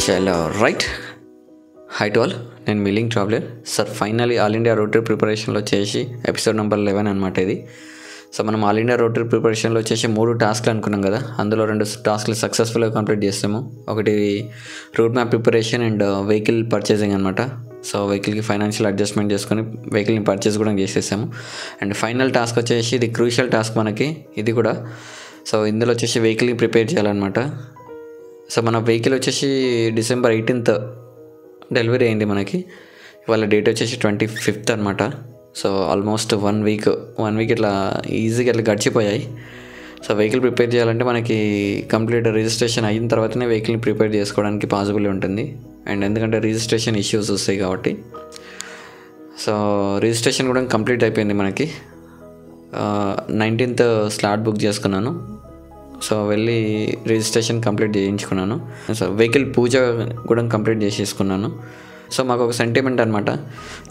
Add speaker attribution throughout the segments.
Speaker 1: చలో right. High to all, నేను మిలింగ్ traveller sir. Finally all India road trip ప్రిపరేషన్లో వచ్చేసి ఎపిసోడ్ నెంబర్ 11 అనమాట ఇది. సో మనం ఆల్ ఇండియా రోడ్ ట్రిప్ ప్రిపరేషన్లో వచ్చేసి 3 టాస్క్లు అనుకున్నాం కదా. అందులో 2 టాస్క్లు సక్సెస్ఫుల్గా కంప్లీట్ చేస్తాము. ఒకటి route map preparation and vehicle purchasing అనమాట. సో వెహికల్కి ఫైనాన్షియల్ అడ్జస్ట్మెంట్ చేసుకొని వెహికల్ని పర్చేస్ కూడా చేసేసాము. అండ్ ఫైనల్ టాస్క్ వచ్చేసి ఇది క్రూషియల్ టాస్క్ మనకి ఇది కూడా. సో ఇందులో వచ్చేసి వెహికల్ని ప్రిపేర్ చేయాలన్నమాట. సో మన వెహికల్ వచ్చేసి December 18th డెలివరీ అయింది మనకి. ఇవాళ డేట్ వచ్చేసి 25th అనమాట. సో ఆల్మోస్ట్ వన్ వీక్ ఇట్లా ఈజీగా ఇట్లా గడిచిపోయాయి. సో వెహికల్ ప్రిపేర్ చేయాలంటే మనకి కంప్లీట్ రిజిస్ట్రేషన్ అయిన తర్వాతనే వెహికల్ని ప్రిపేర్ చేసుకోవడానికి పాసిబుల్ ఉంటుంది. అండ్ ఎందుకంటే రిజిస్ట్రేషన్ ఇష్యూస్ వస్తాయి కాబట్టి. సో రిజిస్ట్రేషన్ కూడా కంప్లీట్ అయిపోయింది మనకి. 19th స్లాట్ బుక్ చేసుకున్నాను. సో వెళ్ళి రిజిస్ట్రేషన్ కంప్లీట్ చేయించుకున్నాను. సో వెహికల్ పూజ కూడా కంప్లీట్ చేసేసుకున్నాను. సో మాకు ఒక సెంటిమెంట్ అనమాట.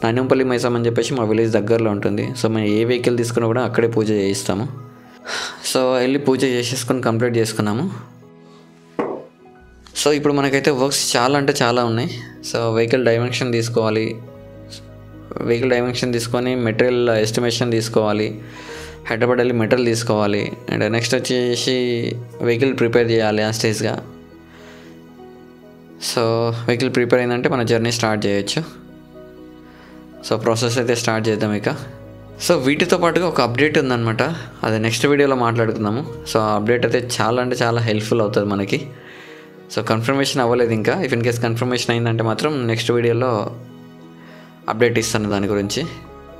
Speaker 1: నాన్యంపల్లి మైసమ్ అని చెప్పేసి మా విలేజ్ దగ్గరలో ఉంటుంది. సో మేము ఏ వెహికల్ తీసుకున్నా కూడా అక్కడే పూజ చేయిస్తాము. సో వెళ్ళి పూజ చేసేసుకొని కంప్లీట్ చేసుకున్నాము. సో ఇప్పుడు మనకైతే వర్క్స్ చాలా అంటే చాలా ఉన్నాయి. సో వెహికల్ డైమెన్షన్ తీసుకోవాలి. వెహికల్ డైమెన్షన్ తీసుకొని మెటీరియల్ ఎస్టిమేషన్ తీసుకోవాలి. హైదరాబాద్ వెళ్ళి మెటీరియల్ తీసుకోవాలి. అండ్ నెక్స్ట్ వచ్చేసి వెహికల్ ప్రిపేర్ చేయాలి ఆ స్టేజ్గా. సో వెహికల్ ప్రిపేర్ అయిందంటే మన జర్నీ స్టార్ట్ చేయొచ్చు. సో ప్రాసెస్ అయితే స్టార్ట్ చేద్దాం ఇక. సో వీటితో పాటుగా ఒక అప్డేట్ ఉందన్నమాట. అది నెక్స్ట్ వీడియోలో మాట్లాడుకుందాము. సో ఆ అప్డేట్ అయితే చాలా అంటే చాలా హెల్ప్ఫుల్ అవుతుంది మనకి. సో కన్ఫర్మేషన్ అవ్వలేదు ఇంకా. ఇఫ్ ఇన్ కేస్ కన్ఫర్మేషన్ అయిందంటే మాత్రం నెక్స్ట్ వీడియోలో అప్డేట్ ఇస్తాను దాని గురించి.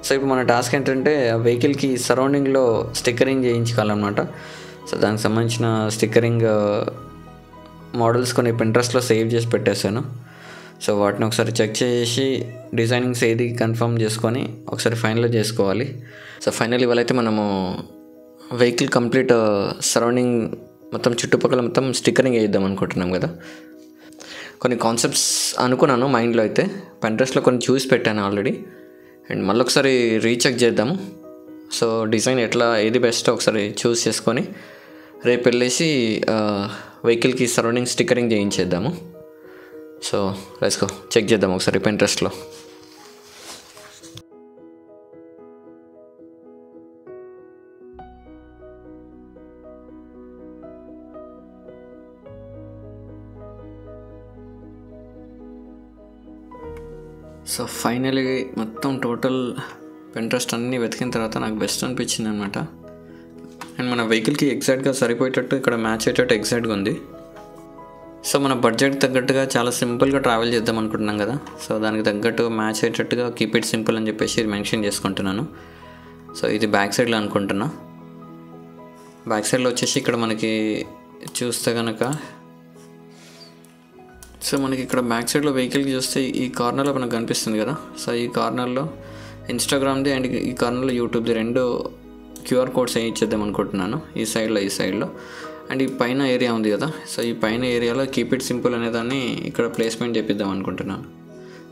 Speaker 1: సో ఇప్పుడు మన టాస్క్ ఏంటంటే వెహికల్కి సరౌండింగ్లో స్టిక్కరింగ్ చేయించుకోవాలన్నమాట. సో దానికి సంబంధించిన స్టిక్కరింగ్ మోడల్స్ కొన్ని Pinterestలో సేవ్ చేసి పెట్టేశాను. సో వాటిని ఒకసారి చెక్ చేసి డిజైనింగ్స్ ఏది కన్ఫర్మ్ చేసుకొని ఒకసారి ఫైనల్ చేసుకోవాలి. సో ఫైనల్ ఇవాళైతే మనము వెహికల్ కంప్లీట్ సరౌండింగ్ మొత్తం చుట్టుపక్కల మొత్తం స్టిక్కరింగ్ వేద్దాం అనుకుంటున్నాం కదా. కొన్ని కాన్సెప్ట్స్ అనుకున్నాను మైండ్లో అయితే. Pinterestలో కొన్ని చూసి పెట్టాను ఆల్రెడీ. అండ్ మళ్ళీ ఒకసారి రీచెక్ చేద్దాము. సో డిజైన్ ఎట్లా ఏది బెస్ట్ ఒకసారి చూస్ చేసుకొని రేపు వెళ్ళేసి వెహికల్కి సరౌండింగ్ స్టిక్కరింగ్ చేయించేద్దాము. సో లెట్స్ గో చెక్ చేద్దాం ఒకసారి Pinterestలో. సో ఫైనలీ మొత్తం టోటల్ Pinterest అన్నీ వెతికిన తర్వాత నాకు బెస్ట్ అనిపించింది అనమాట. అండ్ మన వెహికల్కి ఎగ్జాక్ట్గా సరిపోయేటట్టు ఇక్కడ మ్యాచ్ అయ్యేటట్టు ఎగ్జాక్ట్గా ఉంది. సో మన బడ్జెట్ తగ్గట్టుగా చాలా సింపుల్గా ట్రావెల్ చేద్దాం అనుకుంటున్నాం కదా. సో దానికి తగ్గట్టు మ్యాచ్ అయ్యేటట్టుగా కీప్ ఇట్ సింపుల్ అని చెప్పేసి మెన్షన్ చేసుకుంటున్నాను. సో ఇది బ్యాక్ సైడ్లో అనుకుంటున్నా. బ్యాక్ సైడ్లో వచ్చేసి ఇక్కడ మనకి చూస్తే కనుక సో మనకి ఇక్కడ బ్యాక్ సైడ్లో వెహికల్కి చూస్తే ఈ కార్నర్లో మనకు కనిపిస్తుంది కదా. సో ఈ కార్నర్లో ఇన్స్టాగ్రామ్ది అండ్ ఈ కార్నర్లో యూట్యూబ్ది 2 QR కోడ్స్ వేయించేద్దాం అనుకుంటున్నాను ఈ సైడ్లో. అండ్ ఈ పైన ఏరియా ఉంది కదా. సో ఈ పైన ఏరియాలో కీప్ ఇట్ సింపుల్ అనేదాన్ని ఇక్కడ ప్లేస్మెంట్ చేపిద్దాం అనుకుంటున్నాను.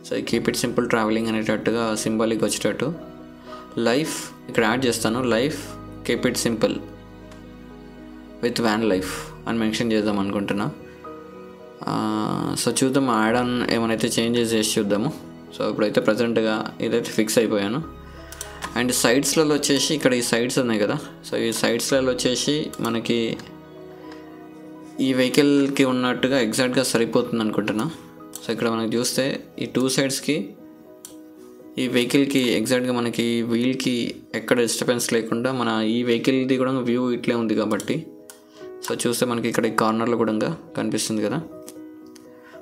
Speaker 1: సో ఈ కీప్ ఇట్ సింపుల్ ట్రావెలింగ్ అనేటట్టుగా సింబాలిక్ వచ్చేటట్టు లైఫ్ ఇక్కడ యాడ్ చేస్తాను. Life keep it simple with van life అని మెన్షన్ చేద్దాం అనుకుంటున్నా. సో చూద్దాం యాడ్ ఆన్ ఏమైనా చేంజెస్ చేసి చూద్దాము. సో ఇప్పుడైతే ప్రజెంట్గా ఇదైతే ఫిక్స్ అయిపోయాను. అండ్ సైడ్స్లలో వచ్చేసి ఇక్కడ ఈ సైడ్స్ ఉన్నాయి కదా. సో ఈ సైడ్స్లలో వచ్చేసి మనకి ఈ వెహికల్కి ఉన్నట్టుగా ఎగ్జాక్ట్గా సరిపోతుంది అనుకుంటున్నా. సో ఇక్కడ మనకి చూస్తే ఈ 2 సైడ్స్కి ఈ వెహికల్కి ఎగ్జాక్ట్గా మనకి వీల్కి ఎక్కడ డిస్టర్బెన్స్ లేకుండా మన ఈ వెహికల్ది కూడా వ్యూ ఇట్లే ఉంది కాబట్టి. సో చూస్తే మనకి ఇక్కడ ఈ కార్నర్లో కూడా కనిపిస్తుంది కదా.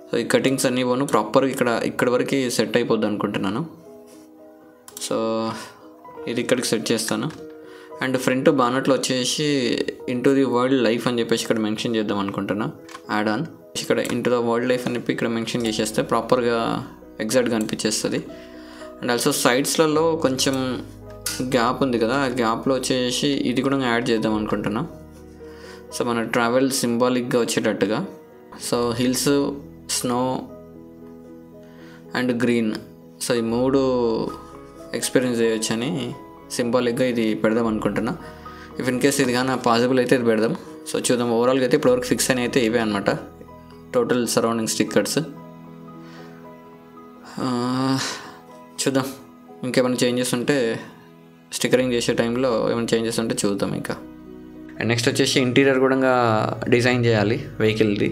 Speaker 1: సో ఈ కటింగ్స్ అన్నీ ప్రాపర్గా ఇక్కడ వరకు సెట్ అయిపోద్ది అనుకుంటున్నాను. సో ఇది ఇక్కడికి సెట్ చేస్తాను. అండ్ ఫ్రంట్ బానట్లో వచ్చేసి ఇంటూ ది వరల్డ్ లైఫ్ అని చెప్పేసి ఇక్కడ మెన్షన్ చేద్దాం అనుకుంటున్నా. యాడ్ ఆన్ ఇక్కడ ఇంటూ ద వరల్డ్ లైఫ్ అని చెప్పి ఇక్కడ మెన్షన్ చేసేస్తే ప్రాపర్గా ఎగ్జాక్ట్గా అనిపించేస్తుంది. అండ్ ఆల్సో సైడ్స్లలో కొంచెం గ్యాప్ ఉంది కదా. ఆ గ్యాప్లో వచ్చేసి ఇది కూడా యాడ్ చేద్దాం అనుకుంటున్నా. సో మన ట్రావెల్ సింబాలిక్గా వచ్చేటట్టుగా. So hills, snow and green, so ఈ 3 ఎక్స్పీరియన్స్ చేయొచ్చని సింబాలిక్గా ఇది పెడదాం అనుకుంటున్నా. ఇఫ్ ఇన్ కేస్ ఇది కానీ పాసిబుల్ అయితే ఇది పెడదాం. సో చూద్దాం. ఓవరాల్గా అయితే ఇప్పటివరకు ఫిక్స్ అని అయితే ఇవే అనమాట. Total surrounding stickers. చూద్దాం ఇంకేమైనా చేంజెస్ ఉంటే, స్టిక్కరింగ్ చేసే టైంలో ఏమైనా చేంజెస్ ఉంటే చూద్దాం ఇంకా. అండ్ నెక్స్ట్ వచ్చేసి ఇంటీరియర్ కూడా డిజైన్ చేయాలి వెహికల్ది.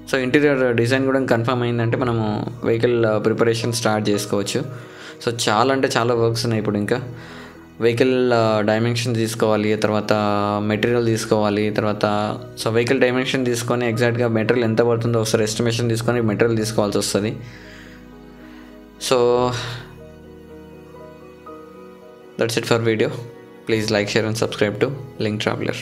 Speaker 1: సో ఇంటీరియర్ డిజైన్ కూడా కన్ఫర్మ్ అయిందంటే మనము వెహికల్ ప్రిపరేషన్ స్టార్ట్ చేసుకోవచ్చు. సో చాలా అంటే చాలా వర్క్స్ ఉన్నాయి ఇప్పుడు. ఇంకా వెహికల్ డైమెన్షన్ తీసుకోవాలి, తర్వాత మెటీరియల్ తీసుకోవాలి, తర్వాత సో వెహికల్ డైమెన్షన్ తీసుకొని ఎగ్జాక్ట్గా మెటీరియల్ ఎంత పడుతుందో ఒకసారి ఎస్టిమేషన్ తీసుకొని మెటీరియల్ తీసుకోవాల్సి వస్తుంది. So that's it for video. Please like, share and subscribe to Link Traveler.